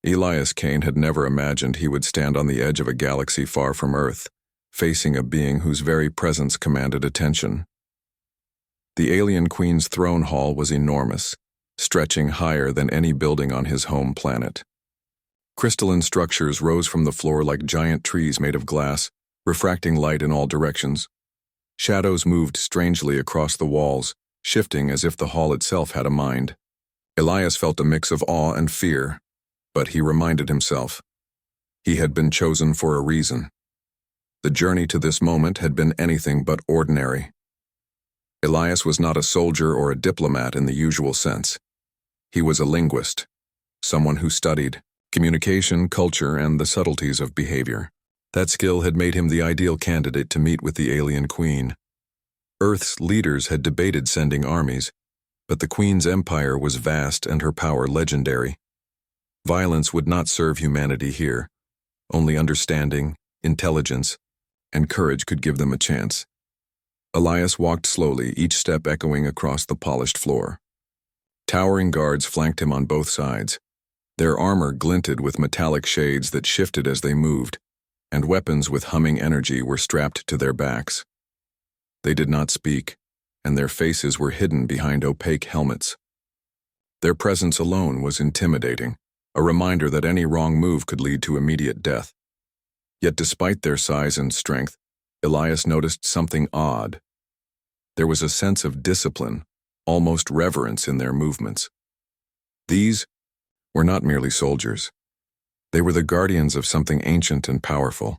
Elias Kane had never imagined he would stand on the edge of a galaxy far from Earth, facing a being whose very presence commanded attention. The alien queen's throne hall was enormous, stretching higher than any building on his home planet. Crystalline structures rose from the floor like giant trees made of glass, refracting light in all directions. Shadows moved strangely across the walls, shifting as if the hall itself had a mind. Elias felt a mix of awe and fear, but he reminded himself. He had been chosen for a reason. The journey to this moment had been anything but ordinary. Elias was not a soldier or a diplomat in the usual sense. He was a linguist, someone who studied communication, culture, and the subtleties of behavior. That skill had made him the ideal candidate to meet with the alien queen. Earth's leaders had debated sending armies, but the queen's empire was vast and her power legendary. Violence would not serve humanity here. Only understanding, intelligence, and courage could give them a chance. Elias walked slowly, each step echoing across the polished floor. Towering guards flanked him on both sides. Their armor glinted with metallic shades that shifted as they moved, and weapons with humming energy were strapped to their backs. They did not speak, and their faces were hidden behind opaque helmets. Their presence alone was intimidating, a reminder that any wrong move could lead to immediate death. Yet despite their size and strength, Elias noticed something odd. There was a sense of discipline, almost reverence in their movements. These were not merely soldiers. They were the guardians of something ancient and powerful.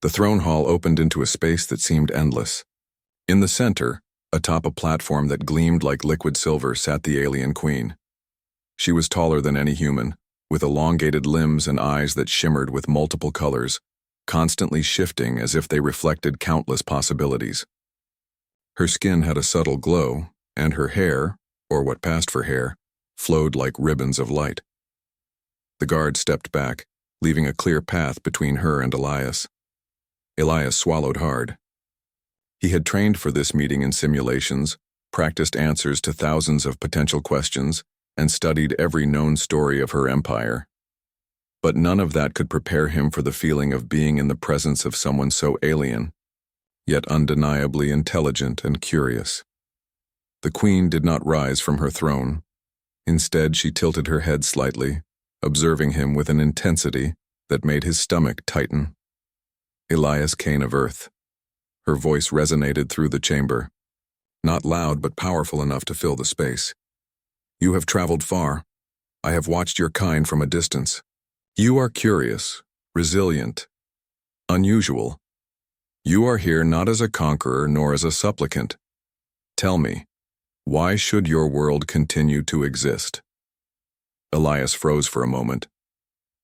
The throne hall opened into a space that seemed endless. In the center, atop a platform that gleamed like liquid silver, sat the alien queen. She was taller than any human, with elongated limbs and eyes that shimmered with multiple colors, constantly shifting as if they reflected countless possibilities. Her skin had a subtle glow, and her hair, or what passed for hair, flowed like ribbons of light. The guard stepped back, leaving a clear path between her and Elias. Elias swallowed hard. He had trained for this meeting in simulations, practiced answers to thousands of potential questions, and studied every known story of her empire. But none of that could prepare him for the feeling of being in the presence of someone so alien, yet undeniably intelligent and curious. The queen did not rise from her throne. Instead, she tilted her head slightly, observing him with an intensity that made his stomach tighten. Elias Kane of Earth. Her voice resonated through the chamber, not loud but powerful enough to fill the space. You have traveled far. I have watched your kind from a distance. You are curious, resilient, unusual. You are here not as a conqueror nor as a supplicant. Tell me, why should your world continue to exist? Elias froze for a moment.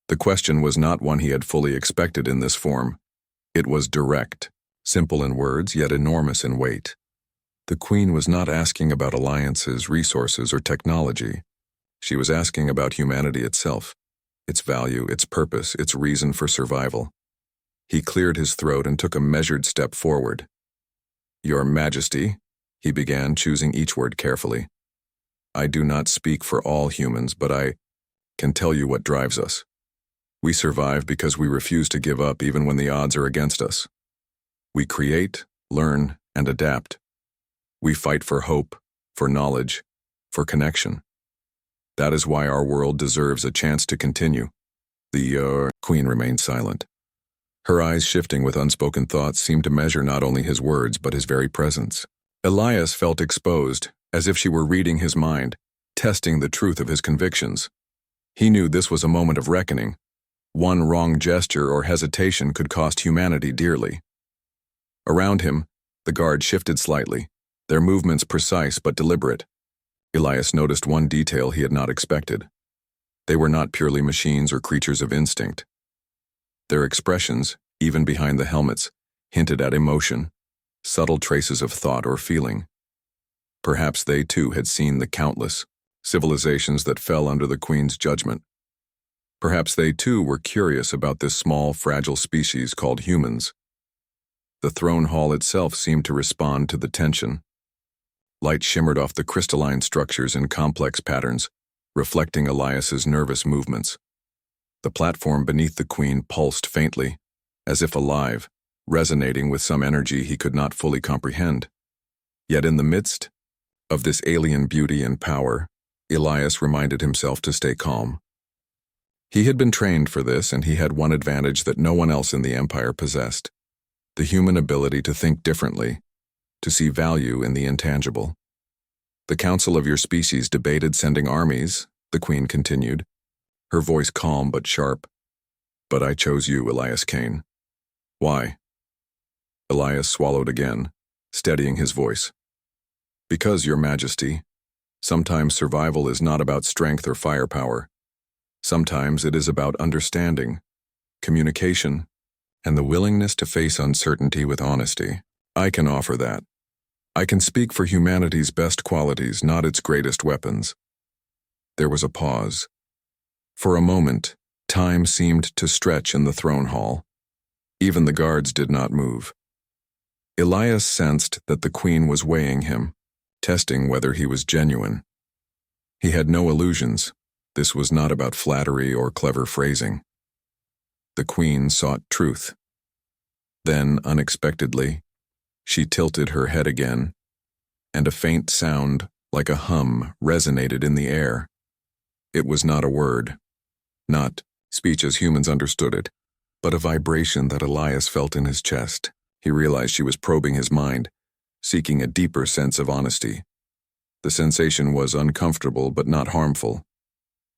The question was not one he had fully expected in this form. It was direct, simple in words, yet enormous in weight. The queen was not asking about alliances, resources, or technology. She was asking about humanity itself, its value, its purpose, its reason for survival. He cleared his throat and took a measured step forward. Your Majesty, he began, choosing each word carefully. I do not speak for all humans, but I can tell you what drives us. We survive because we refuse to give up even when the odds are against us. We create, learn, and adapt. We fight for hope, for knowledge, for connection. That is why our world deserves a chance to continue. The queen remained silent. Her eyes, shifting with unspoken thoughts, seemed to measure not only his words but his very presence. Elias felt exposed, as if she were reading his mind, testing the truth of his convictions. He knew this was a moment of reckoning. One wrong gesture or hesitation could cost humanity dearly. Around him, the guard shifted slightly, their movements precise but deliberate. Elias noticed one detail he had not expected. They were not purely machines or creatures of instinct. Their expressions, even behind the helmets, hinted at emotion, subtle traces of thought or feeling. Perhaps they too had seen the countless civilizations that fell under the Queen's judgment. Perhaps they too were curious about this small, fragile species called humans. The throne hall itself seemed to respond to the tension. Light shimmered off the crystalline structures in complex patterns, reflecting Elias's nervous movements. The platform beneath the queen pulsed faintly, as if alive, resonating with some energy he could not fully comprehend. Yet in the midst of this alien beauty and power, Elias reminded himself to stay calm. He had been trained for this, and he had one advantage that no one else in the Empire possessed: the human ability to think differently, to see value in the intangible. The council of your species debated sending armies, the queen continued, her voice calm but sharp. But I chose you, Elias Kane. Why? Elias swallowed again, steadying his voice. Because, Your Majesty, sometimes survival is not about strength or firepower. Sometimes it is about understanding, communication, and the willingness to face uncertainty with honesty. I can offer that. I can speak for humanity's best qualities, not its greatest weapons. There was a pause. For a moment, time seemed to stretch in the throne hall. Even the guards did not move. Elias sensed that the queen was weighing him, testing whether he was genuine. He had no illusions. This was not about flattery or clever phrasing. The queen sought truth. Then, unexpectedly, she tilted her head again, and a faint sound, like a hum, resonated in the air. It was not a word, not speech as humans understood it, but a vibration that Elias felt in his chest. He realized she was probing his mind, seeking a deeper sense of honesty. The sensation was uncomfortable but not harmful.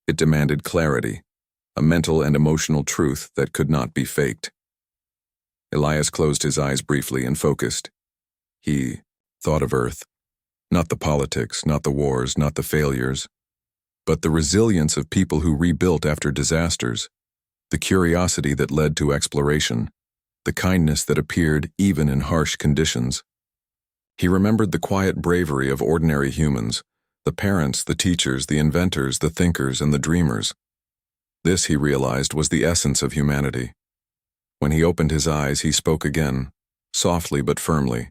It demanded clarity, a mental and emotional truth that could not be faked. Elias closed his eyes briefly and focused. He thought of Earth, not the politics, not the wars, not the failures, but the resilience of people who rebuilt after disasters, the curiosity that led to exploration, the kindness that appeared even in harsh conditions. He remembered the quiet bravery of ordinary humans, the parents, the teachers, the inventors, the thinkers, and the dreamers. This, he realized, was the essence of humanity. When he opened his eyes, he spoke again, softly but firmly.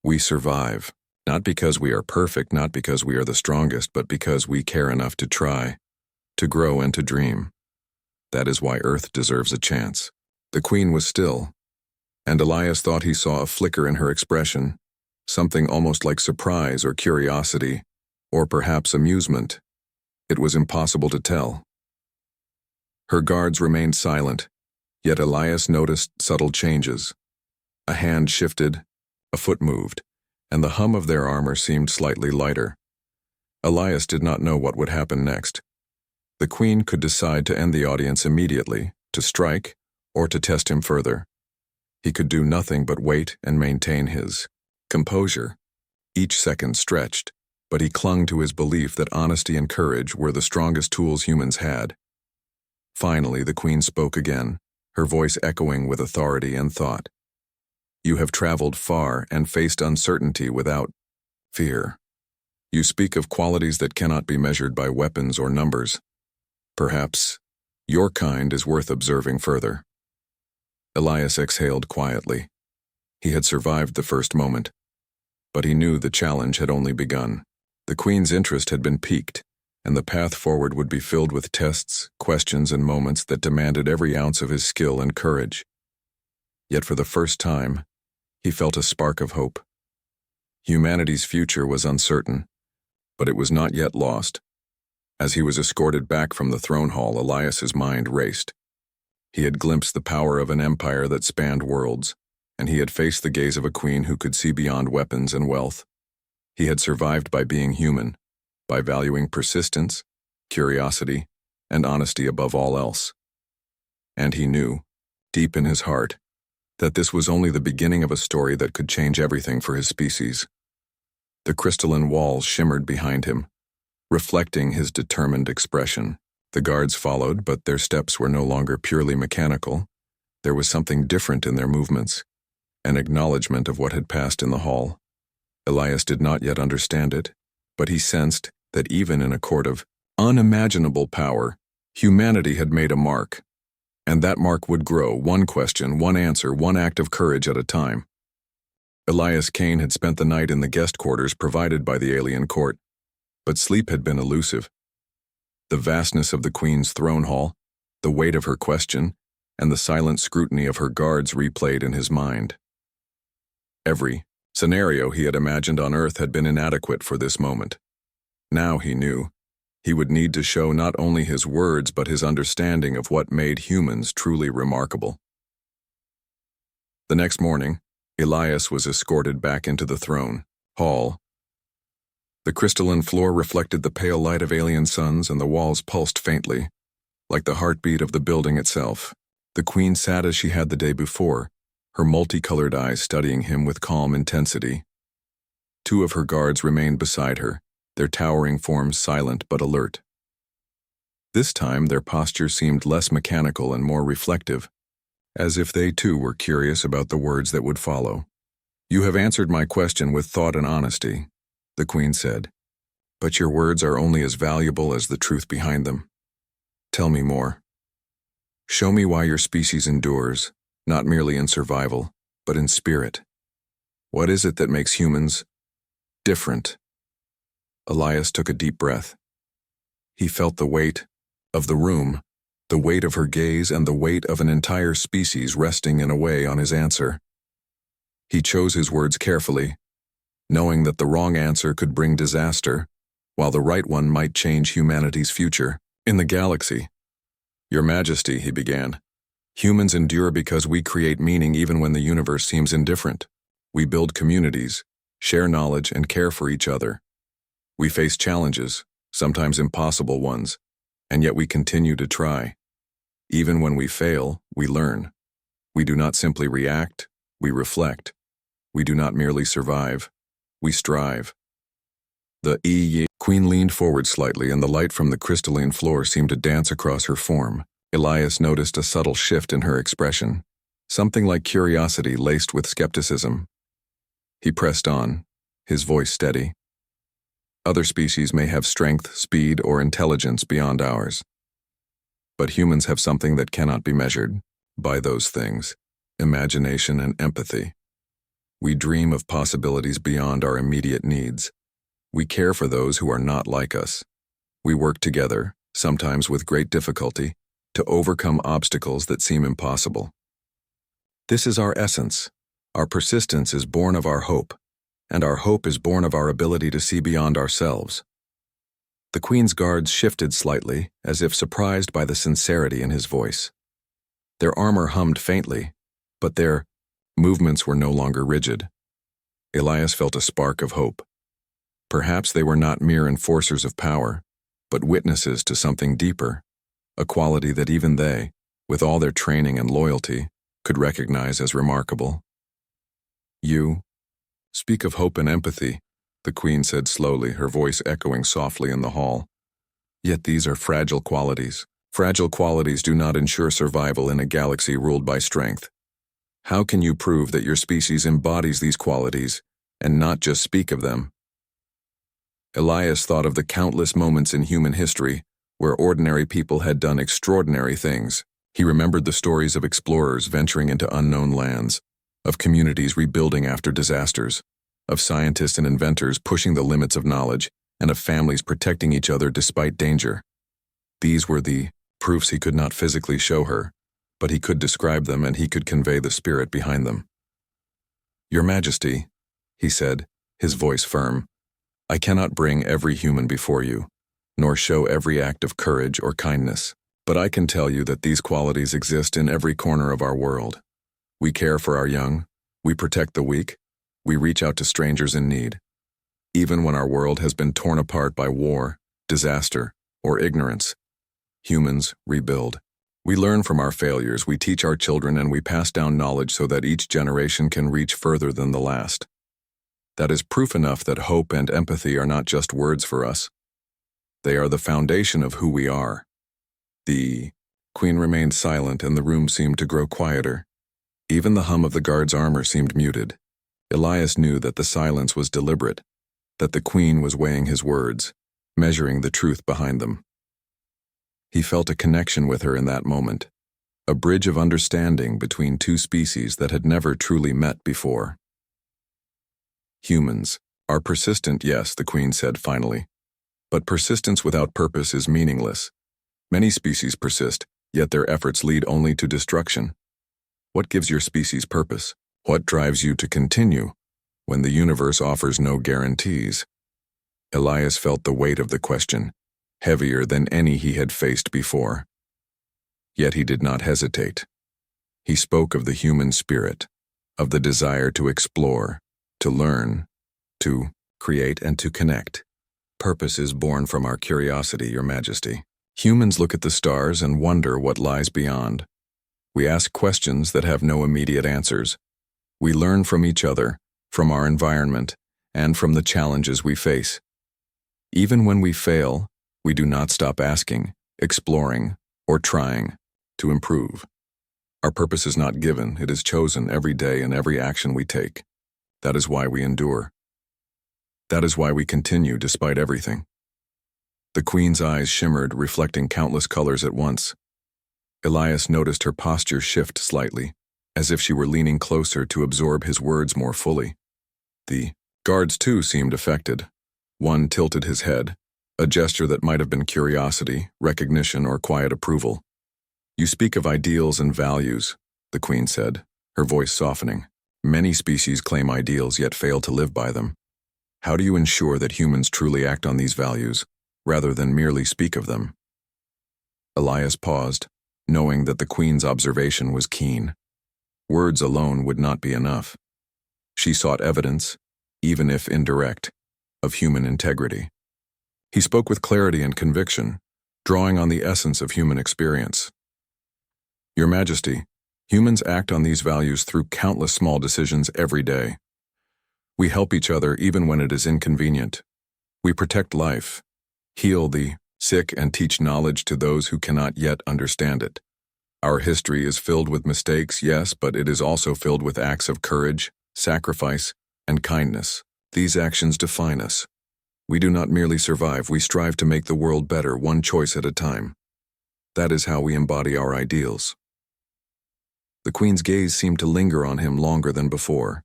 We survive, not because we are perfect, not because we are the strongest, but because we care enough to try, to grow and to dream. That is why Earth deserves a chance. The queen was still, and Elias thought he saw a flicker in her expression, something almost like surprise or curiosity, or perhaps amusement. It was impossible to tell. Her guards remained silent, yet Elias noticed subtle changes. A hand shifted, a foot moved, and the hum of their armor seemed slightly lighter. Elias did not know what would happen next. The queen could decide to end the audience immediately, to strike, or to test him further. He could do nothing but wait and maintain his composure. Each second stretched, but he clung to his belief that honesty and courage were the strongest tools humans had. Finally, the queen spoke again, her voice echoing with authority and thought. You have traveled far and faced uncertainty without fear. You speak of qualities that cannot be measured by weapons or numbers. Perhaps your kind is worth observing further. Elias exhaled quietly. He had survived the first moment, but he knew the challenge had only begun. The queen's interest had been piqued, and the path forward would be filled with tests, questions, and moments that demanded every ounce of his skill and courage. Yet for the first time, he felt a spark of hope. Humanity's future was uncertain, but it was not yet lost. As he was escorted back from the throne hall, Elias's mind raced. He had glimpsed the power of an empire that spanned worlds, and he had faced the gaze of a queen who could see beyond weapons and wealth. He had survived by being human, by valuing persistence, curiosity, and honesty above all else. And he knew, deep in his heart, that this was only the beginning of a story that could change everything for his species. The crystalline walls shimmered behind him, reflecting his determined expression. The guards followed, but their steps were no longer purely mechanical. There was something different in their movements, an acknowledgement of what had passed in the hall. Elias did not yet understand it, but he sensed that even in a court of unimaginable power, humanity had made a mark, and that mark would grow, one question, one answer, one act of courage at a time. Elias Kane had spent the night in the guest quarters provided by the alien court, but sleep had been elusive. The vastness of the Queen's throne hall, The weight of her question and the silent scrutiny of her guards replayed in his mind. Every scenario he had imagined on Earth had been inadequate for this moment. Now he knew he would need to show not only his words but his understanding of what made humans truly remarkable. The next morning, Elias was escorted back into the throne hall. The crystalline floor reflected the pale light of alien suns, and the walls pulsed faintly, like the heartbeat of the building itself. The queen sat as she had the day before, her multicolored eyes studying him with calm intensity. Two of her guards remained beside her, their towering forms silent but alert. This time their posture seemed less mechanical and more reflective, as if they too were curious about the words that would follow. "You have answered my question with thought and honesty," the queen said, "but your words are only as valuable as the truth behind them. Tell me more. Show me why your species endures, not merely in survival, but in spirit. What is it that makes humans different?" Elias took a deep breath. He felt the weight of the room, the weight of her gaze, and the weight of an entire species resting in a way on his answer. He chose his words carefully, knowing that the wrong answer could bring disaster, while the right one might change humanity's future. "In the galaxy, Your Majesty," he began, "humans endure because we create meaning even when the universe seems indifferent. We build communities, share knowledge, and care for each other. We face challenges, sometimes impossible ones, and yet we continue to try. Even when we fail, we learn. We do not simply react, we reflect. We do not merely survive, we strive." The queen leaned forward slightly, and the light from the crystalline floor seemed to dance across her form. Elias noticed a subtle shift in her expression, something like curiosity laced with skepticism. He pressed on, his voice steady. "Other species may have strength, speed, or intelligence beyond ours. But humans have something that cannot be measured by those things: imagination and empathy. We dream of possibilities beyond our immediate needs. We care for those who are not like us. We work together, sometimes with great difficulty, to overcome obstacles that seem impossible. This is our essence. Our persistence is born of our hope, and our hope is born of our ability to see beyond ourselves." The queen's guards shifted slightly, as if surprised by the sincerity in his voice. Their armor hummed faintly, but their movements were no longer rigid. Elias felt a spark of hope. Perhaps they were not mere enforcers of power, but witnesses to something deeper, a quality that even they, with all their training and loyalty, could recognize as remarkable. "You speak of hope and empathy," the queen said slowly, her voice echoing softly in the hall. "Yet these are fragile qualities. Fragile qualities do not ensure survival in a galaxy ruled by strength. How can you prove that your species embodies these qualities, and not just speak of them?" Elias thought of the countless moments in human history where ordinary people had done extraordinary things. He remembered the stories of explorers venturing into unknown lands, of communities rebuilding after disasters, of scientists and inventors pushing the limits of knowledge, and of families protecting each other despite danger. These were the proofs he could not physically show her, but he could describe them, and he could convey the spirit behind them. "Your Majesty," he said, his voice firm, "I cannot bring every human before you, nor show every act of courage or kindness, but I can tell you that these qualities exist in every corner of our world. We care for our young, we protect the weak, we reach out to strangers in need. Even when our world has been torn apart by war, disaster, or ignorance, humans rebuild. We learn from our failures, we teach our children, and we pass down knowledge so that each generation can reach further than the last. That is proof enough that hope and empathy are not just words for us. They are the foundation of who we are." The queen remained silent, and the room seemed to grow quieter. Even the hum of the guard's armor seemed muted. Elias knew that the silence was deliberate, that the queen was weighing his words, measuring the truth behind them. He felt a connection with her in that moment, a bridge of understanding between two species that had never truly met before. "Humans are persistent, yes," the queen said finally, "but persistence without purpose is meaningless. Many species persist, yet their efforts lead only to destruction. What gives your species purpose? What drives you to continue when the universe offers no guarantees? Elias felt the weight of the question, heavier than any he had faced before. Yet he did not hesitate. He spoke of the human spirit, of the desire to explore, to learn, to create and to connect. Purpose is born from our curiosity, Your Majesty. Humans look at the stars and wonder what lies beyond. We ask questions that have no immediate answers. We learn from each other, from our environment, and from the challenges we face. Even when we fail, we do not stop asking, exploring, or trying to improve. Our purpose is not given, it is chosen every day in every action we take. That is why we endure. That is why we continue despite everything. The Queen's eyes shimmered, reflecting countless colors at once. Elias noticed her posture shift slightly, as if she were leaning closer to absorb his words more fully. The guards too seemed affected. One tilted his head, a gesture that might have been curiosity, recognition, or quiet approval. You speak of ideals and values, the Queen said, her voice softening. Many species claim ideals yet fail to live by them. How do you ensure that humans truly act on these values, rather than merely speak of them? Elias paused, knowing that the Queen's observation was keen. Words alone would not be enough. She sought evidence, even if indirect, of human integrity. He spoke with clarity and conviction, drawing on the essence of human experience. Your Majesty, humans act on these values through countless small decisions every day. We help each other even when it is inconvenient. We protect life, heal the sick, and teach knowledge to those who cannot yet understand it. Our history is filled with mistakes, yes, but it is also filled with acts of courage, sacrifice, and kindness. These actions define us. We do not merely survive, we strive to make the world better, one choice at a time. That is how we embody our ideals. The Queen's gaze seemed to linger on him longer than before.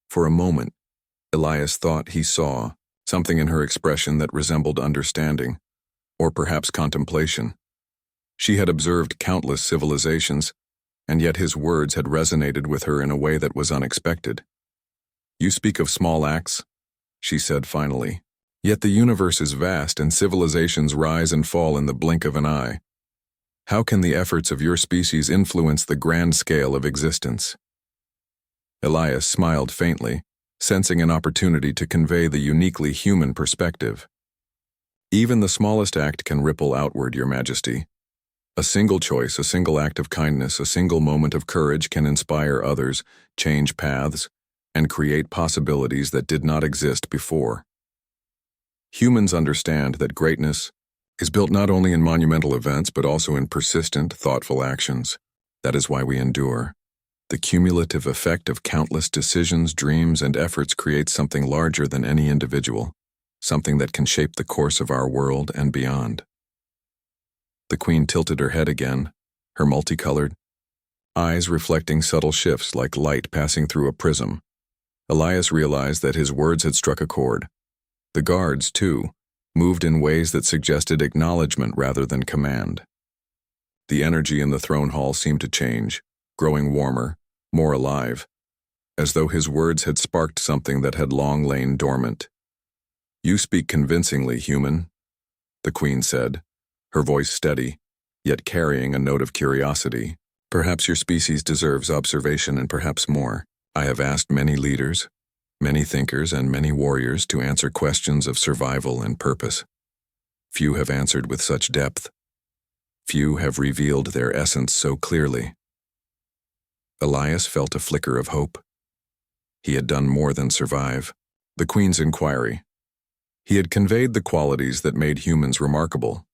For a moment, Elias thought he saw something in her expression that resembled understanding, or perhaps contemplation. She had observed countless civilizations, and yet his words had resonated with her in a way that was unexpected. You speak of small acts, she said finally. Yet the universe is vast and civilizations rise and fall in the blink of an eye. How can the efforts of your species influence the grand scale of existence? Elias smiled faintly, sensing an opportunity to convey the uniquely human perspective. Even the smallest act can ripple outward, Your Majesty. A single choice, a single act of kindness, a single moment of courage can inspire others, change paths, and create possibilities that did not exist before. Humans understand that greatness is built not only in monumental events but also in persistent, thoughtful actions. That is why we endure. The cumulative effect of countless decisions, dreams, and efforts creates something larger than any individual, something that can shape the course of our world and beyond. The Queen tilted her head again, her multicolored eyes reflecting subtle shifts like light passing through a prism. Elias realized that his words had struck a chord. The guards, too, moved in ways that suggested acknowledgement rather than command. The energy in the throne hall seemed to change, growing warmer, more alive, as though his words had sparked something that had long lain dormant. You speak convincingly, human, the Queen said, her voice steady, yet carrying a note of curiosity. Perhaps your species deserves observation and perhaps more. I have asked many leaders, many thinkers, and many warriors to answer questions of survival and purpose. Few have answered with such depth. Few have revealed their essence so clearly. Elias felt a flicker of hope. He had done more than survive. The Queen's inquiry. He had conveyed the qualities that made humans remarkable: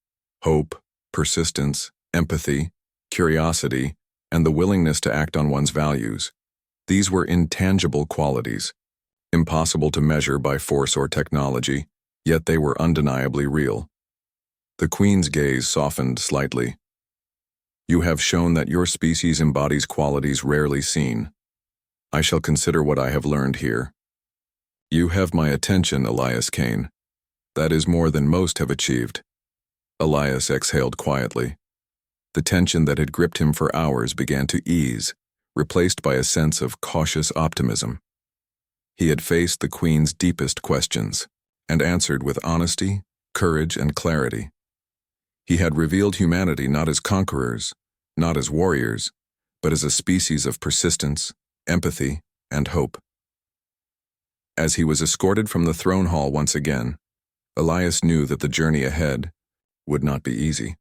hope, persistence, empathy, curiosity, and the willingness to act on one's values. These were intangible qualities, impossible to measure by force or technology, yet they were undeniably real. The Queen's gaze softened slightly. You have shown that your species embodies qualities rarely seen. I shall consider what I have learned here. You have my attention, Elias Kane. That is more than most have achieved. Elias exhaled quietly. The tension that had gripped him for hours began to ease, replaced by a sense of cautious optimism. He had faced the Queen's deepest questions, and answered with honesty, courage, and clarity. He had revealed humanity not as conquerors, not as warriors, but as a species of persistence, empathy, and hope. As he was escorted from the throne hall once again, Elias knew that the journey ahead would not be easy.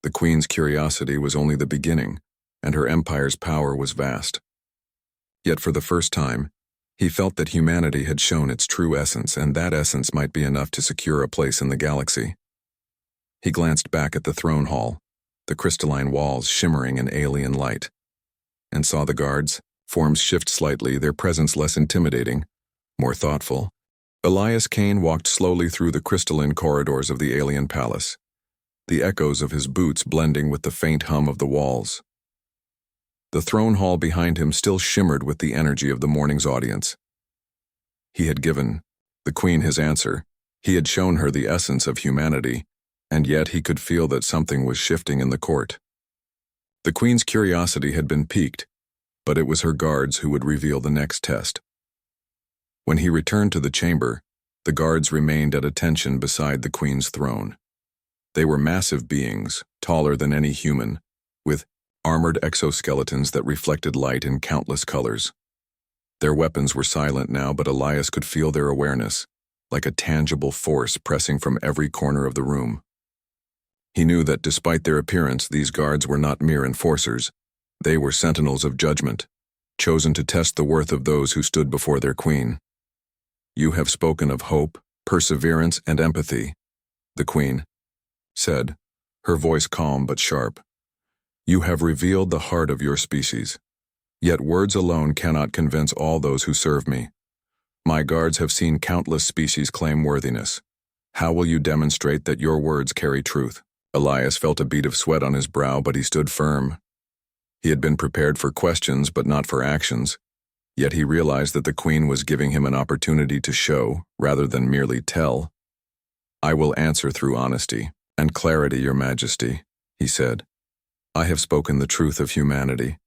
The Queen's curiosity was only the beginning, and her empire's power was vast. Yet for the first time, he felt that humanity had shown its true essence, and that essence might be enough to secure a place in the galaxy. He glanced back at the throne hall, the crystalline walls shimmering in alien light, and saw the guards, forms shift slightly, their presence less intimidating, more thoughtful. Elias Kane walked slowly through the crystalline corridors of the alien palace, the echoes of his boots blending with the faint hum of the walls. The throne hall behind him still shimmered with the energy of the morning's audience. He had given the Queen his answer. He had shown her the essence of humanity, and yet he could feel that something was shifting in the court. The Queen's curiosity had been piqued, but it was her guards who would reveal the next test. When he returned to the chamber, the guards remained at attention beside the Queen's throne. They were massive beings, taller than any human, with armored exoskeletons that reflected light in countless colors. Their weapons were silent now, but Elias could feel their awareness, like a tangible force pressing from every corner of the room. He knew that despite their appearance, these guards were not mere enforcers. They were sentinels of judgment, chosen to test the worth of those who stood before their Queen. "You have spoken of hope, perseverance, and empathy," the Queen said, her voice calm but sharp. "You have revealed the heart of your species. Yet words alone cannot convince all those who serve me. My guards have seen countless species claim worthiness. How will you demonstrate that your words carry truth?" Elias felt a bead of sweat on his brow, but he stood firm. He had been prepared for questions, but not for actions. Yet he realized that the Queen was giving him an opportunity to show, rather than merely tell. "I will answer through honesty and clarity, Your Majesty," he said. "I have spoken the truth of humanity.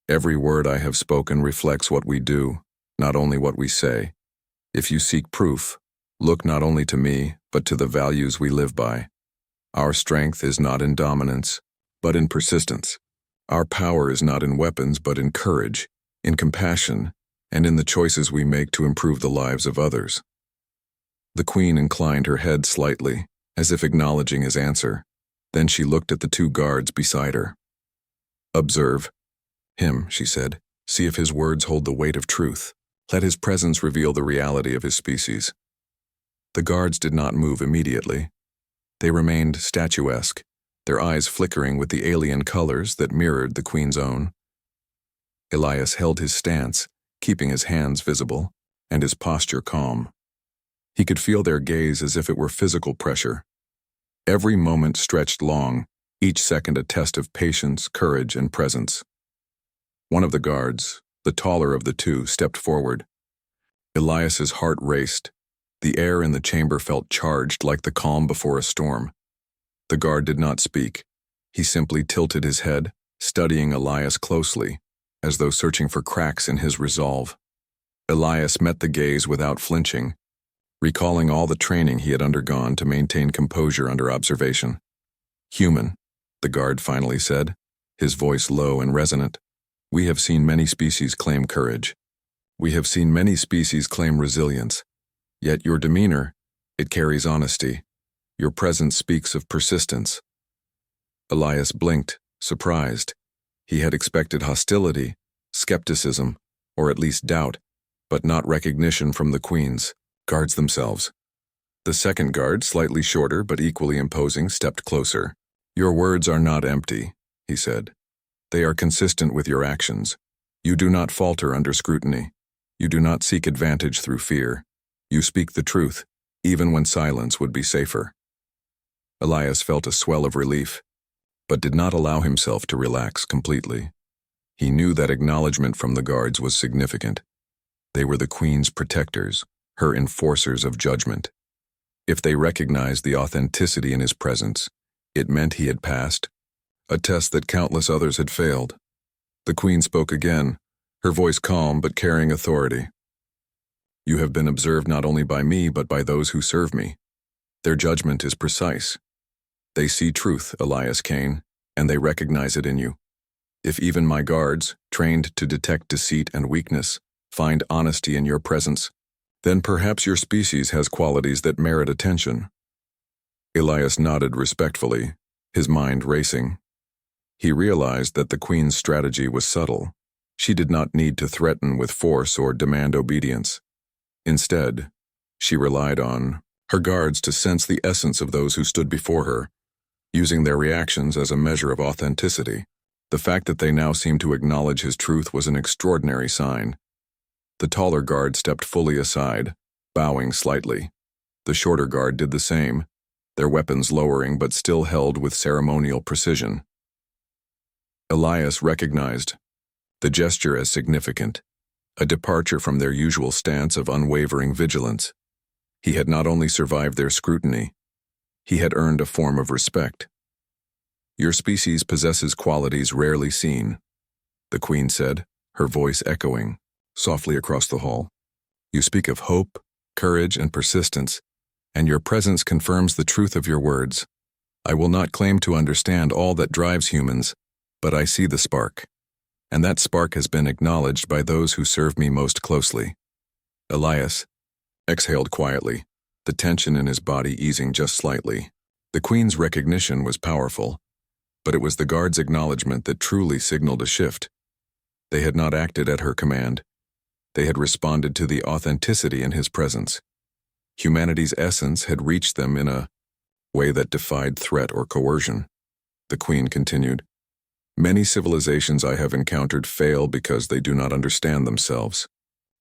Every word I have spoken reflects what we do, not only what we say. If you seek proof, look not only to me, but to the values we live by. Our strength is not in dominance, but in persistence. Our power is not in weapons, but in courage, in compassion, and in the choices we make to improve the lives of others." The Queen inclined her head slightly, as if acknowledging his answer. Then she looked at the two guards beside her. "Observe him," she said. "See if his words hold the weight of truth. Let his presence reveal the reality of his species." The guards did not move immediately. They remained statuesque, their eyes flickering with the alien colors that mirrored the Queen's own. Elias held his stance, keeping his hands visible, and his posture calm. He could feel their gaze as if it were physical pressure. Every moment stretched long, each second a test of patience, courage, and presence. One of the guards, the taller of the two, stepped forward. Elias's heart raced. The air in the chamber felt charged like the calm before a storm. The guard did not speak. He simply tilted his head, studying Elias closely, as though searching for cracks in his resolve. Elias met the gaze without flinching, recalling all the training he had undergone to maintain composure under observation. "Human," the guard finally said, his voice low and resonant. "We have seen many species claim courage. We have seen many species claim resilience. Yet your demeanor, it carries honesty. Your presence speaks of persistence." Elias blinked, surprised. He had expected hostility, skepticism, or at least doubt, but not recognition from the Queen's guards themselves. The second guard, slightly shorter but equally imposing, stepped closer. "Your words are not empty," he said. "They are consistent with your actions. You do not falter under scrutiny. You do not seek advantage through fear. You speak the truth, even when silence would be safer." Elias felt a swell of relief, but did not allow himself to relax completely. He knew that acknowledgement from the guards was significant. They were the Queen's protectors, her enforcers of judgment. If they recognized the authenticity in his presence, it meant he had passed a test that countless others had failed. The Queen spoke again, her voice calm but carrying authority. You have been observed not only by me but by those who serve me. Their judgment is precise. They see truth, Elias Kane, and they recognize it in you. If even my guards, trained to detect deceit and weakness, find honesty in your presence, then perhaps your species has qualities that merit attention. Elias nodded respectfully, his mind racing. He realized that the Queen's strategy was subtle. She did not need to threaten with force or demand obedience. Instead, she relied on her guards to sense the essence of those who stood before her, using their reactions as a measure of authenticity. The fact that they now seemed to acknowledge his truth was an extraordinary sign. The taller guard stepped fully aside, bowing slightly. The shorter guard did the same, their weapons lowering but still held with ceremonial precision. Elias recognized the gesture as significant, a departure from their usual stance of unwavering vigilance. He had not only survived their scrutiny, he had earned a form of respect. Your species possesses qualities rarely seen, the Queen said, her voice echoing softly across the hall. You speak of hope, courage, and persistence, and your presence confirms the truth of your words. I will not claim to understand all that drives humans, but I see the spark, and that spark has been acknowledged by those who serve me most closely. Elias exhaled quietly, the tension in his body easing just slightly. The Queen's recognition was powerful, but it was the guard's acknowledgement that truly signaled a shift. They had not acted at her command. They had responded to the authenticity in his presence. Humanity's essence had reached them in a way that defied threat or coercion. The Queen continued, Many civilizations I have encountered fail because they do not understand themselves.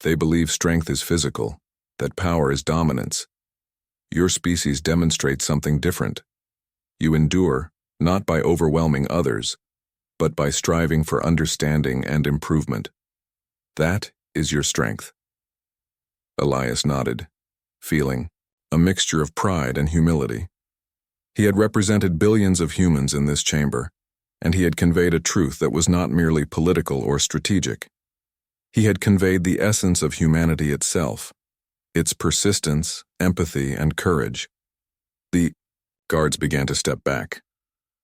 They believe strength is physical, that power is dominance. Your species demonstrates something different. You endure, not by overwhelming others, but by striving for understanding and improvement. That is your strength. Elias nodded, feeling a mixture of pride and humility. He had represented billions of humans in this chamber, and he had conveyed a truth that was not merely political or strategic. He had conveyed the essence of humanity itself, its persistence, empathy, and courage. The guards began to step back,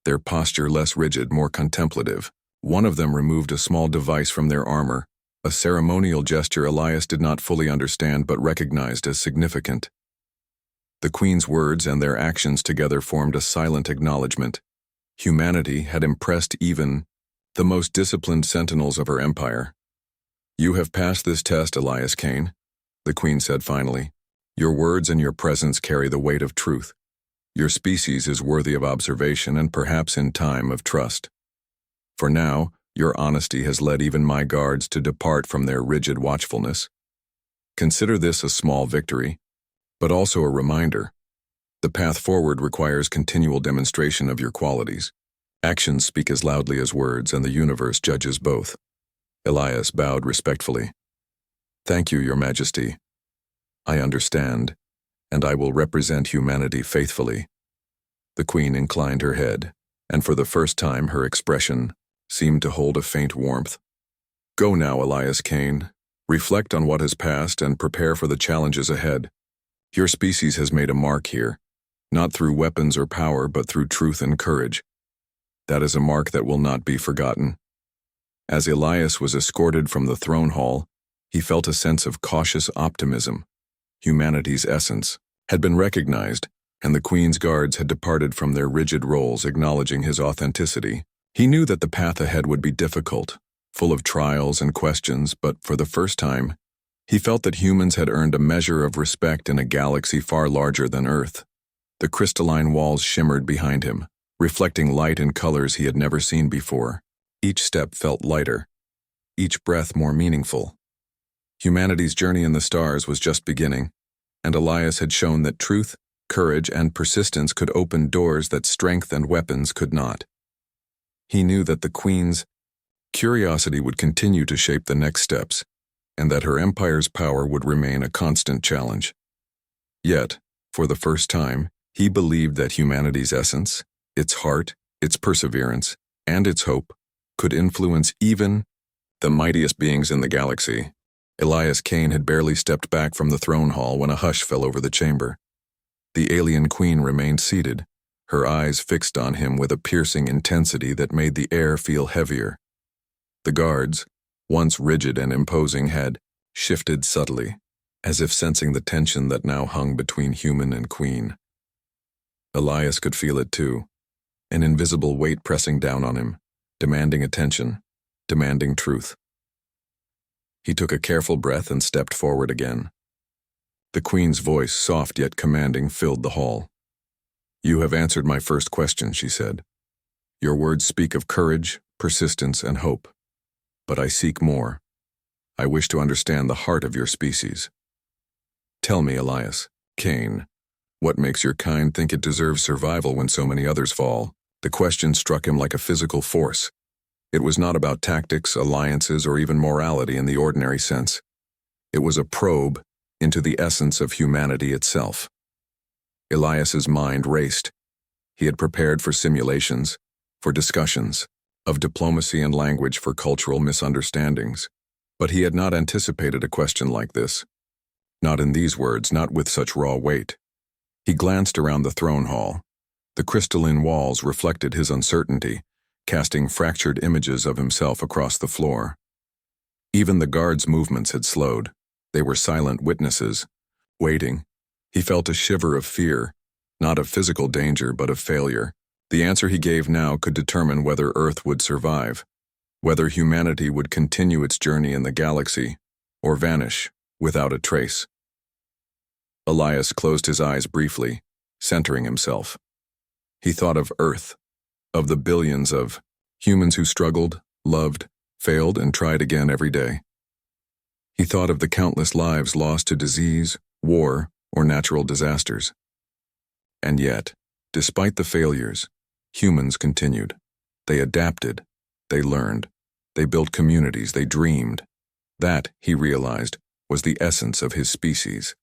their posture less rigid, more contemplative. One of them removed a small device from their armor, a ceremonial gesture Elias did not fully understand but recognized as significant. The Queen's words and their actions together formed a silent acknowledgement. Humanity had impressed even the most disciplined sentinels of her empire. You have passed this test, Elias Kane, the Queen said finally. Your words and your presence carry the weight of truth. Your species is worthy of observation and perhaps in time of trust. For now, your honesty has led even my guards to depart from their rigid watchfulness. Consider this a small victory, but also a reminder. The path forward requires continual demonstration of your qualities. Actions speak as loudly as words, and the universe judges both. Elias bowed respectfully. Thank you, Your Majesty. I understand, and I will represent humanity faithfully. The Queen inclined her head, and for the first time her expression seemed to hold a faint warmth. Go now, Elias Kane. Reflect on what has passed and prepare for the challenges ahead. Your species has made a mark here, not through weapons or power, but through truth and courage. That is a mark that will not be forgotten. As Elias was escorted from the throne hall, he felt a sense of cautious optimism. Humanity's essence had been recognized, and the Queen's guards had departed from their rigid roles, acknowledging his authenticity. He knew that the path ahead would be difficult, full of trials and questions, but for the first time, he felt that humans had earned a measure of respect in a galaxy far larger than Earth. The crystalline walls shimmered behind him, reflecting light and colors he had never seen before. Each step felt lighter, each breath more meaningful. Humanity's journey in the stars was just beginning, and Elias had shown that truth, courage, and persistence could open doors that strength and weapons could not. He knew that the Queen's curiosity would continue to shape the next steps, and that her empire's power would remain a constant challenge. Yet, for the first time, he believed that humanity's essence, its heart, its perseverance, and its hope could influence even the mightiest beings in the galaxy. Elias Kane had barely stepped back from the throne hall when a hush fell over the chamber. The alien queen remained seated, her eyes fixed on him with a piercing intensity that made the air feel heavier. The guards, once rigid and imposing, had shifted subtly, as if sensing the tension that now hung between human and queen. Elias could feel it too, an invisible weight pressing down on him, demanding attention, demanding truth. He took a careful breath and stepped forward again. The queen's voice, soft yet commanding, filled the hall. "You have answered my first question," she said. "Your words speak of courage, persistence, and hope. But I seek more. I wish to understand the heart of your species. Tell me, Elias Kane, what makes your kind think it deserves survival when so many others fall?" The question struck him like a physical force. It was not about tactics, alliances, or even morality in the ordinary sense. It was a probe into the essence of humanity itself. Elias's mind raced. He had prepared for simulations, for discussions, of diplomacy and language for cultural misunderstandings. But he had not anticipated a question like this. Not in these words, not with such raw weight. He glanced around the throne hall. The crystalline walls reflected his uncertainty, casting fractured images of himself across the floor. Even the guards' movements had slowed. They were silent witnesses, waiting. He felt a shiver of fear, not of physical danger, but of failure. The answer he gave now could determine whether Earth would survive, whether humanity would continue its journey in the galaxy, or vanish without a trace. Elias closed his eyes briefly, centering himself. He thought of Earth, of the billions of humans who struggled, loved, failed, and tried again every day. He thought of the countless lives lost to disease, war, or natural disasters. And yet, despite the failures, humans continued. They adapted, they learned, they built communities, they dreamed. That, he realized, was the essence of his species.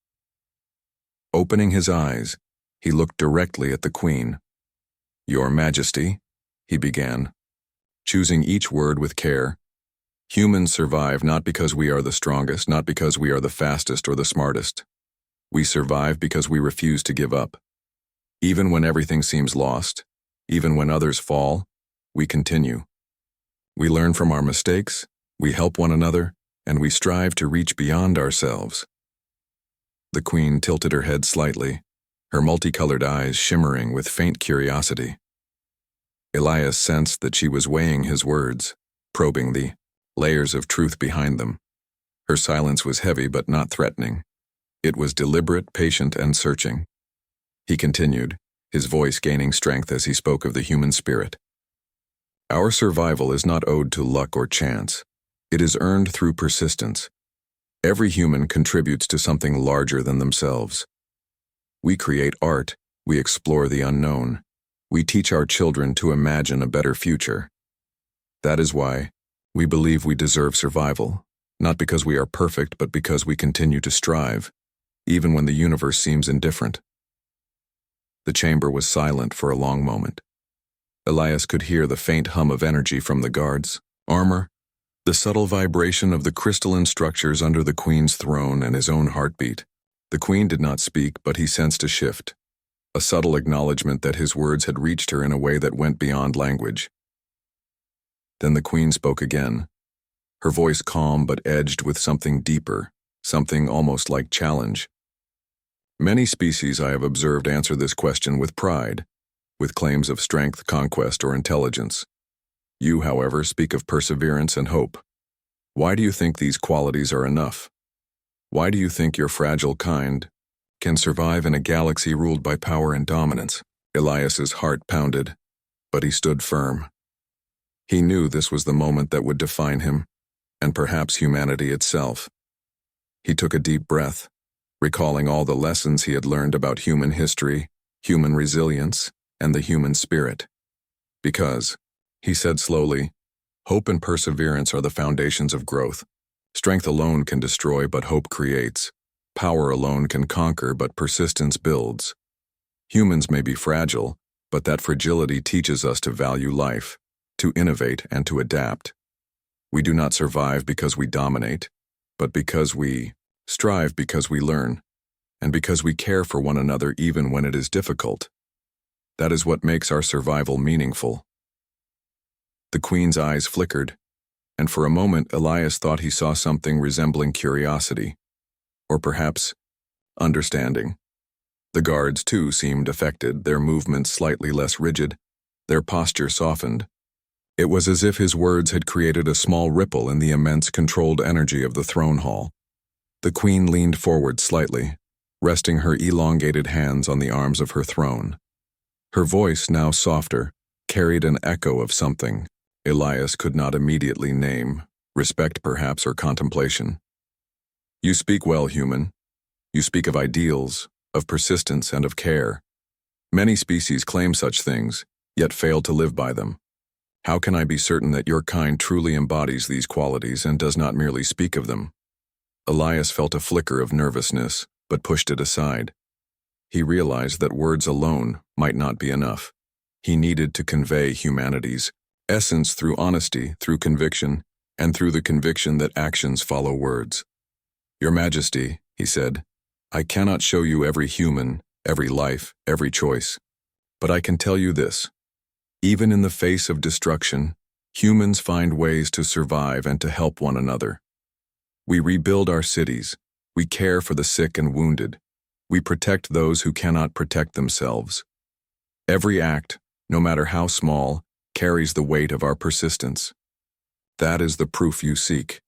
Opening his eyes, he looked directly at the Queen. "Your Majesty," he began, choosing each word with care. "Humans survive not because we are the strongest, not because we are the fastest or the smartest. We survive because we refuse to give up. Even when everything seems lost, even when others fall, we continue. We learn from our mistakes, we help one another, and we strive to reach beyond ourselves." The Queen tilted her head slightly, her multicolored eyes shimmering with faint curiosity. Elias sensed that she was weighing his words, probing the layers of truth behind them. Her silence was heavy but not threatening. It was deliberate, patient, and searching. He continued, his voice gaining strength as he spoke of the human spirit. "Our survival is not owed to luck or chance. It is earned through persistence. Every human contributes to something larger than themselves. We create art, we explore the unknown. We teach our children to imagine a better future. That is why we believe we deserve survival, not because we are perfect, but because we continue to strive, even when the universe seems indifferent." The chamber was silent for a long moment. Elias could hear the faint hum of energy from the guards' armor, the subtle vibration of the crystalline structures under the Queen's throne, and his own heartbeat. The Queen did not speak, but he sensed a shift, a subtle acknowledgement that his words had reached her in a way that went beyond language. Then the Queen spoke again, her voice calm but edged with something deeper, something almost like challenge. "Many species I have observed answer this question with pride, with claims of strength, conquest, or intelligence. You, however, speak of perseverance and hope. Why do you think these qualities are enough? Why do you think your fragile kind can survive in a galaxy ruled by power and dominance?" Elias's heart pounded, but he stood firm. He knew this was the moment that would define him, and perhaps humanity itself. He took a deep breath, recalling all the lessons he had learned about human history, human resilience, and the human spirit. "Because," he said slowly, "hope and perseverance are the foundations of growth. Strength alone can destroy, but hope creates. Power alone can conquer, but persistence builds. Humans may be fragile, but that fragility teaches us to value life, to innovate, and to adapt. We do not survive because we dominate, but because we strive, because we learn, and because we care for one another even when it is difficult. That is what makes our survival meaningful. The Queen's eyes flickered, and for a moment Elias thought he saw something resembling curiosity, or perhaps understanding. The guards, too, seemed affected, their movements slightly less rigid, their posture softened. It was as if his words had created a small ripple in the immense controlled energy of the throne hall. The Queen leaned forward slightly, resting her elongated hands on the arms of her throne. Her voice, now softer, carried an echo of something Elias could not immediately name, respect perhaps, or contemplation. You speak well, human. You speak of ideals, of persistence, and of care. Many species claim such things, yet fail to live by them. How can I be certain that your kind truly embodies these qualities and does not merely speak of them? Elias felt a flicker of nervousness, but pushed it aside. He realized that words alone might not be enough. He needed to convey humanity's essence through honesty, through conviction, and through the conviction that actions follow words. Your Majesty, he said, I cannot show you every human, every life, every choice. But I can tell you this. Even in the face of destruction, humans find ways to survive and to help one another. We rebuild our cities. We care for the sick and wounded. We protect those who cannot protect themselves. Every act, no matter how small, carries the weight of our persistence. That is the proof you seek.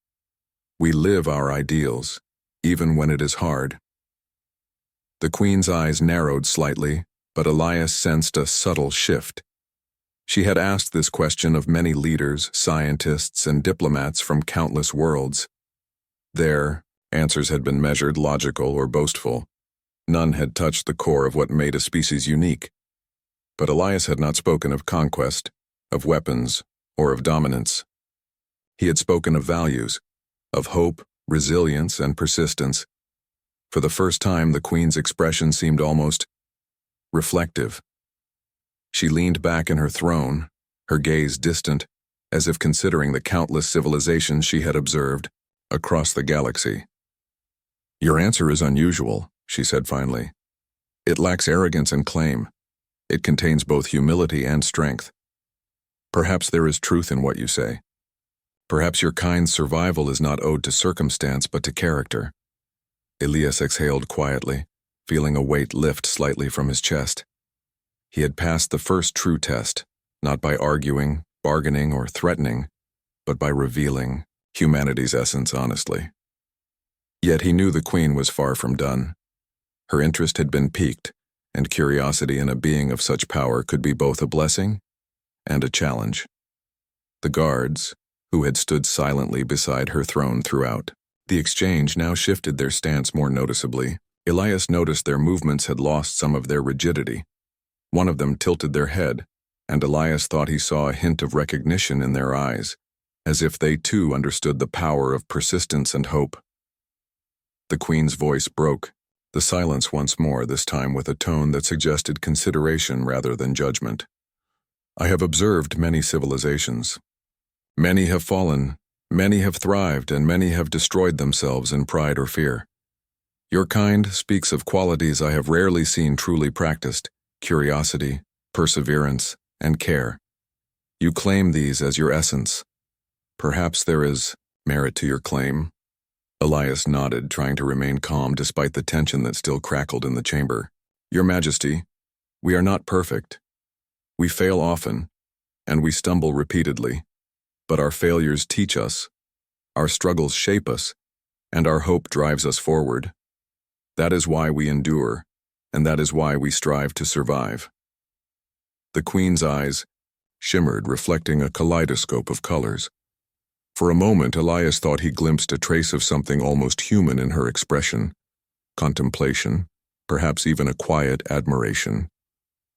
We live our ideals, even when it is hard. The Queen's eyes narrowed slightly, but Elias sensed a subtle shift. She had asked this question of many leaders, scientists, and diplomats from countless worlds. Their answers had been measured, logical, or boastful. None had touched the core of what made a species unique. But Elias had not spoken of conquest, of weapons, or of dominance. He had spoken of values, of hope, resilience, and persistence. For the first time, the Queen's expression seemed almost reflective. She leaned back in her throne, her gaze distant, as if considering the countless civilizations she had observed across the galaxy. Your answer is unusual, she said finally. It lacks arrogance and claim. It contains both humility and strength. Perhaps there is truth in what you say. Perhaps your kind's survival is not owed to circumstance but to character. Elias exhaled quietly, feeling a weight lift slightly from his chest. He had passed the first true test, not by arguing, bargaining, or threatening, but by revealing humanity's essence honestly. Yet he knew the Queen was far from done. Her interest had been piqued, and curiosity in a being of such power could be both a blessing and a challenge. The guards, who had stood silently beside her throne throughout the exchange, now shifted their stance more noticeably. Elias noticed their movements had lost some of their rigidity. One of them tilted their head, and Elias thought he saw a hint of recognition in their eyes, as if they too understood the power of persistence and hope. The Queen's voice broke the silence once more, this time with a tone that suggested consideration rather than judgment. I have observed many civilizations. Many have fallen, many have thrived, and many have destroyed themselves in pride or fear. Your kind speaks of qualities I have rarely seen truly practiced: curiosity, perseverance, and care. You claim these as your essence. Perhaps there is merit to your claim. Elias nodded, trying to remain calm despite the tension that still crackled in the chamber. Your Majesty, we are not perfect. We fail often, and we stumble repeatedly. But our failures teach us, our struggles shape us, and our hope drives us forward. That is why we endure, and that is why we strive to survive. The Queen's eyes shimmered, reflecting a kaleidoscope of colors. For a moment, Elias thought he glimpsed a trace of something almost human in her expression: contemplation, perhaps even a quiet admiration.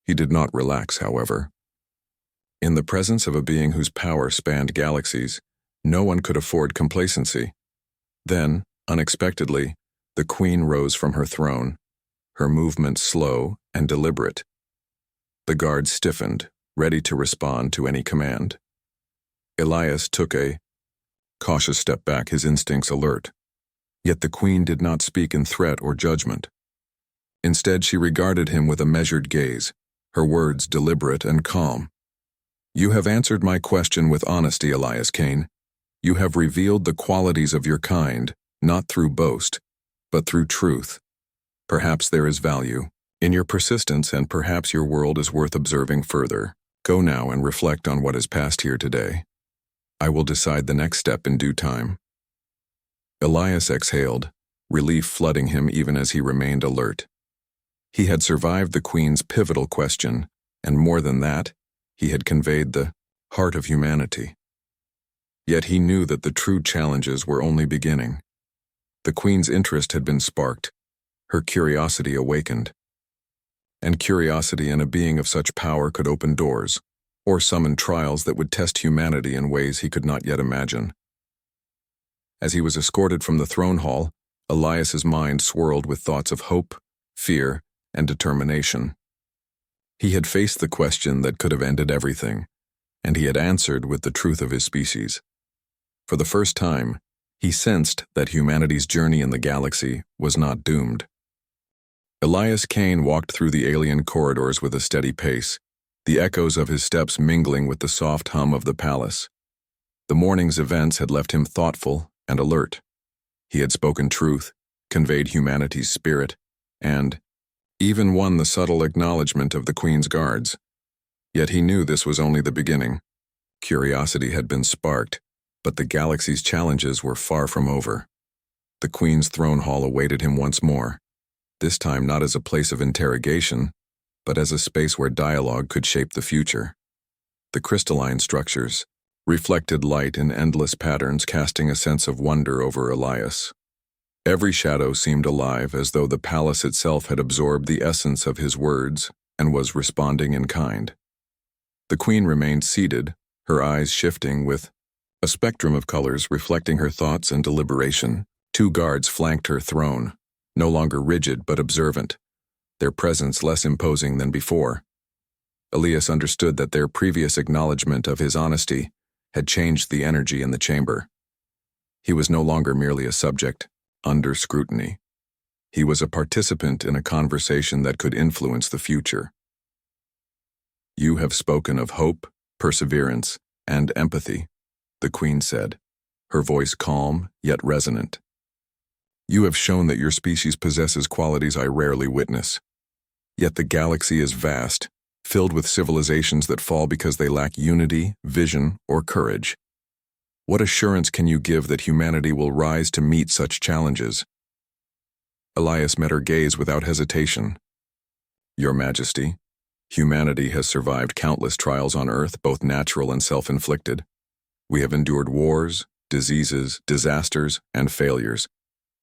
He did not relax, however. In the presence of a being whose power spanned galaxies, no one could afford complacency. Then, unexpectedly, the Queen rose from her throne, her movements slow and deliberate. The guards stiffened, ready to respond to any command. Elias took a cautious step back, his instincts alert. Yet the queen did not speak in threat or judgment. Instead, she regarded him with a measured gaze, her words deliberate and calm. "You have answered my question with honesty, Elias Kane. You have revealed the qualities of your kind, not through boast, but through truth. Perhaps there is value in your persistence, and perhaps your world is worth observing further. Go now and reflect on what has passed here today. I will decide the next step in due time." Elias exhaled, relief flooding him even as he remained alert. He had survived the Queen's pivotal question, and more than that, he had conveyed the heart of humanity. Yet he knew that the true challenges were only beginning. The Queen's interest had been sparked, her curiosity awakened. And curiosity in a being of such power could open doors, or summon trials that would test humanity in ways he could not yet imagine. As he was escorted from the throne hall, Elias's mind swirled with thoughts of hope, fear, and determination. He had faced the question that could have ended everything, and he had answered with the truth of his species. For the first time, he sensed that humanity's journey in the galaxy was not doomed. Elias Kane walked through the alien corridors with a steady pace, the echoes of his steps mingling with the soft hum of the palace. The morning's events had left him thoughtful and alert. He had spoken truth, conveyed humanity's spirit, and even won the subtle acknowledgement of the Queen's guards. Yet he knew this was only the beginning. Curiosity had been sparked, but the galaxy's challenges were far from over. The Queen's throne hall awaited him once more, this time not as a place of interrogation, but as a space where dialogue could shape the future. The crystalline structures reflected light in endless patterns, casting a sense of wonder over Elias. Every shadow seemed alive, as though the palace itself had absorbed the essence of his words and was responding in kind. The Queen remained seated, her eyes shifting with a spectrum of colors reflecting her thoughts and deliberation. Two guards flanked her throne, no longer rigid but observant, their presence less imposing than before. Elias understood that their previous acknowledgement of his honesty had changed the energy in the chamber. He was no longer merely a subject, under scrutiny. He was a participant in a conversation that could influence the future. "You have spoken of hope, perseverance, and empathy," the Queen said, her voice calm yet resonant. "You have shown that your species possesses qualities I rarely witness. Yet the galaxy is vast, filled with civilizations that fall because they lack unity, vision, or courage. What assurance can you give that humanity will rise to meet such challenges?" Elias met her gaze without hesitation. "Your Majesty, humanity has survived countless trials on Earth, both natural and self-inflicted. We have endured wars, diseases, disasters, and failures.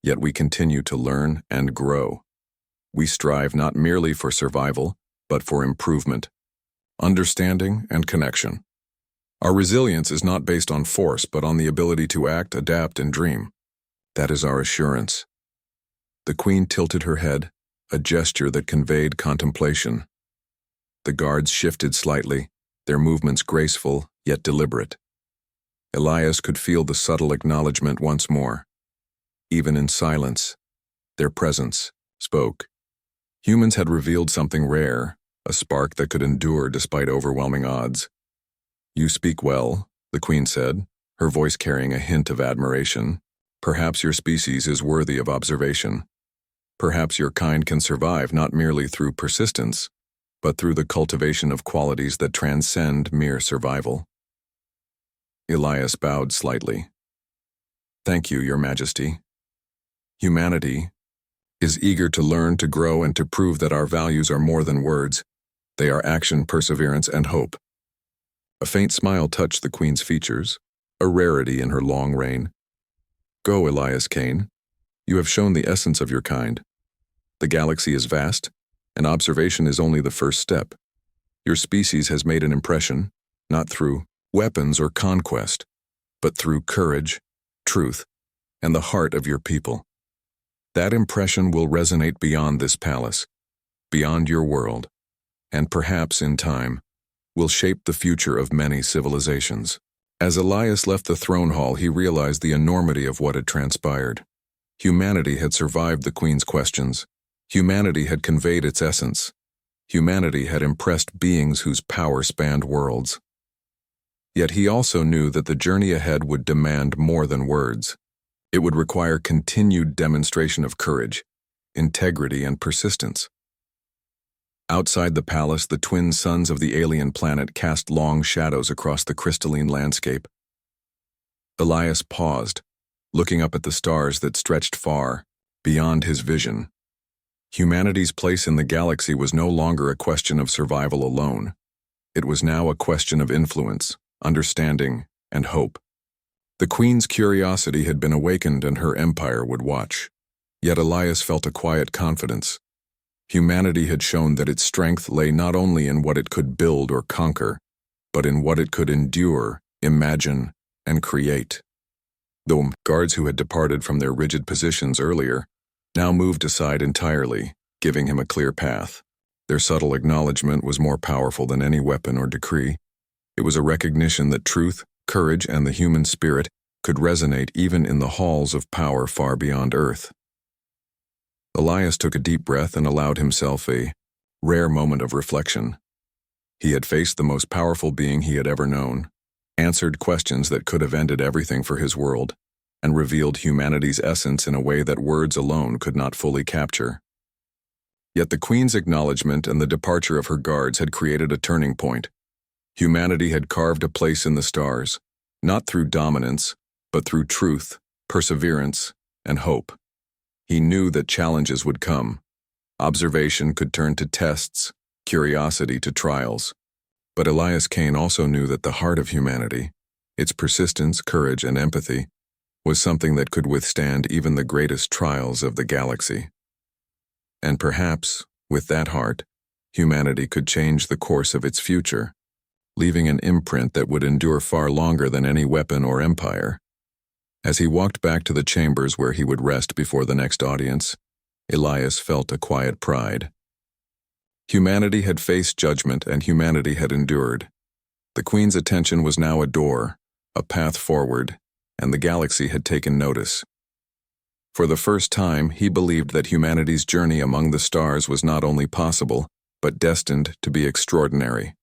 Yet we continue to learn and grow. We strive not merely for survival, but for improvement, understanding, and connection. Our resilience is not based on force, but on the ability to act, adapt, and dream. That is our assurance." The Queen tilted her head, a gesture that conveyed contemplation. The guards shifted slightly, their movements graceful yet deliberate. Elias could feel the subtle acknowledgement once more. Even in silence, their presence spoke. Humans had revealed something rare, a spark that could endure despite overwhelming odds. "You speak well," the Queen said, her voice carrying a hint of admiration. "Perhaps your species is worthy of observation. Perhaps your kind can survive not merely through persistence, but through the cultivation of qualities that transcend mere survival." Elias bowed slightly. "Thank you, Your Majesty. Humanity is eager to learn, to grow, and to prove that our values are more than words. They are action, perseverance, and hope." A faint smile touched the Queen's features, a rarity in her long reign. "Go, Elias Kane. You have shown the essence of your kind. The galaxy is vast, and observation is only the first step. Your species has made an impression, not through weapons or conquest, but through courage, truth, and the heart of your people. That impression will resonate beyond this palace, beyond your world, and perhaps in time will shape the future of many civilizations." As Elias left the throne hall, he realized the enormity of what had transpired. Humanity had survived the Queen's questions. Humanity had conveyed its essence. Humanity had impressed beings whose power spanned worlds. Yet he also knew that the journey ahead would demand more than words. It would require continued demonstration of courage, integrity, and persistence. Outside the palace, the twin suns of the alien planet cast long shadows across the crystalline landscape. Elias paused, looking up at the stars that stretched far, beyond his vision. Humanity's place in the galaxy was no longer a question of survival alone. It was now a question of influence, understanding, and hope. The Queen's curiosity had been awakened and her empire would watch. Yet Elias felt a quiet confidence. Humanity had shown that its strength lay not only in what it could build or conquer, but in what it could endure, imagine, and create. The guards who had departed from their rigid positions earlier now moved aside entirely, giving him a clear path. Their subtle acknowledgement was more powerful than any weapon or decree. It was a recognition that truth, courage, and the human spirit could resonate even in the halls of power far beyond Earth. Elias took a deep breath and allowed himself a rare moment of reflection. He had faced the most powerful being he had ever known, answered questions that could have ended everything for his world, and revealed humanity's essence in a way that words alone could not fully capture. Yet the Queen's acknowledgement and the departure of her guards had created a turning point. Humanity had carved a place in the stars, not through dominance, but through truth, perseverance, and hope. He knew that challenges would come. Observation could turn to tests, curiosity to trials. But Elias Kane also knew that the heart of humanity, its persistence, courage, and empathy, was something that could withstand even the greatest trials of the galaxy. And perhaps, with that heart, humanity could change the course of its future, leaving an imprint that would endure far longer than any weapon or empire. As he walked back to the chambers where he would rest before the next audience, Elias felt a quiet pride. Humanity had faced judgment and humanity had endured. The Queen's attention was now a door, a path forward, and the galaxy had taken notice. For the first time, he believed that humanity's journey among the stars was not only possible, but destined to be extraordinary.